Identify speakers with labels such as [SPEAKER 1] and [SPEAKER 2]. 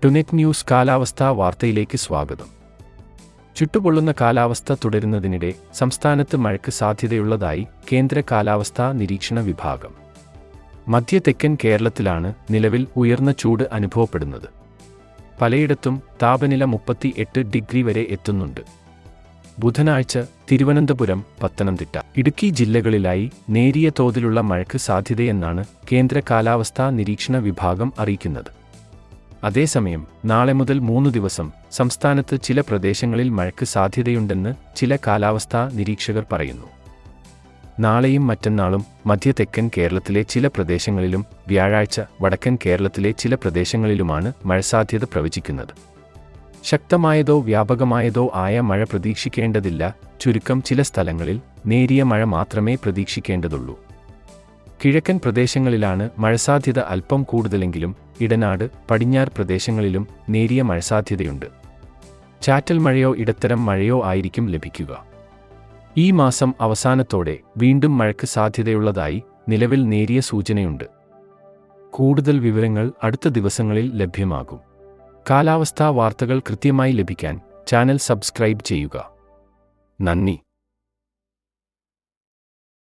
[SPEAKER 1] ടുനെറ്റ് news കാലാവസ്ഥാ വാർത്തയിലേക്ക് സ്വാഗതം. ചുട്ടുപൊള്ളുന്ന കാലാവസ്ഥ തുടരുന്നതിനിടെ സംസ്ഥാനത്ത് മഴയ്ക്ക് സാധ്യതയുള്ളതായി കേന്ദ്ര കാലാവസ്ഥാ നിരീക്ഷണ വിഭാഗം. മധ്യ തെക്കൻ കേരളത്തിലാണ് നിലവിൽ ഉയർന്ന ചൂട് അനുഭവപ്പെടുന്നത്. പലയിടത്തും താപനില 38 ഡിഗ്രി വരെ എത്തുന്നുണ്ട്. ബുധനാഴ്ച തിരുവനന്തപുരം, പത്തനംതിട്ട, ഇടുക്കി ജില്ലകളിലായി നേരിയ തോതിലുള്ള മഴയ്ക്ക് സാധ്യതയെന്നാണ് കേന്ദ്ര കാലാവസ്ഥാ നിരീക്ഷണ വിഭാഗം അറിയിക്കുന്നത്. അതേസമയം നാളെ മുതൽ 3 ദിവസം സംസ്ഥാനത്ത് ചില പ്രദേശങ്ങളിൽ മഴയ്ക്ക് സാധ്യതയുണ്ടെന്ന് ചില കാലാവസ്ഥാ നിരീക്ഷകർ പറയുന്നു. നാളെയും മറ്റന്നാളും മധ്യ തെക്കൻ കേരളത്തിലെ ചില പ്രദേശങ്ങളിലും വ്യാഴാഴ്ച വടക്കൻ കേരളത്തിലെ ചില പ്രദേശങ്ങളിലുമാണ് മഴസാധ്യത പ്രവചിക്കുന്നത്. ശക്തമായതോ വ്യാപകമായതോ ആയ മഴ പ്രതീക്ഷിക്കേണ്ടതില്ല. ചുരുക്കം ചില സ്ഥലങ്ങളിൽ നേരിയ മഴ മാത്രമേ പ്രതീക്ഷിക്കേണ്ടതുള്ളൂ. കിഴക്കൻ പ്രദേശങ്ങളിലാണ് മഴസാധ്യത അല്പം കൂടുതലെങ്കിലും ഇടനാട്, പടിഞ്ഞാറ് പ്രദേശങ്ങളിലും നേരിയ മഴസാധ്യതയുണ്ട്. ചാറ്റൽ മഴയോ ഇടത്തരം മഴയോ ആയിരിക്കും ലഭിക്കുക. ഈ മാസം അവസാനത്തോടെ വീണ്ടും മഴയ്ക്ക് സാധ്യതയുള്ളതായി നിലവിൽ നേരിയ സൂചനയുണ്ട്. കൂടുതൽ വിവരങ്ങൾ അടുത്ത ദിവസങ്ങളിൽ ലഭ്യമാകും. കാലാവസ്ഥാ വാർത്തകൾ കൃത്യമായി ലഭിക്കാൻ ചാനൽ സബ്സ്ക്രൈബ് ചെയ്യുക. നന്ദി.